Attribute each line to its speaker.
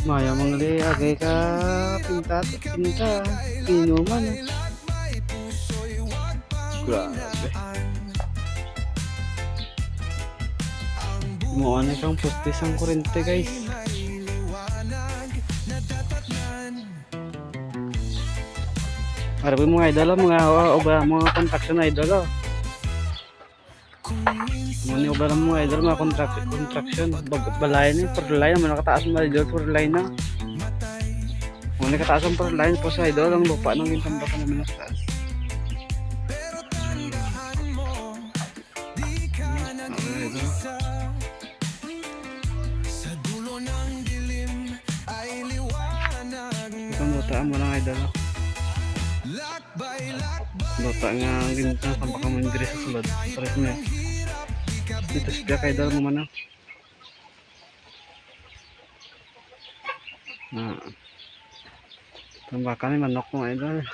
Speaker 1: Maya mangli agay ka pinta pinta inuman. Grabe. Mo ano kang pustis ang kurente guys. Arabi mga idol mga mga contraction idol. Muni ba lang mga idol mga contraction balay ni per line man nakataas mga idol per line na. Muni kataas ang per line po sa idol ang lupa nang gintambakan naman nakataas. Itong lutaan mo lang idol. Luta nga ginitang tampakan mo diri sa sulod. Pares niya. Dito siya kay idol mo man. Tambakan ni manok mo idol.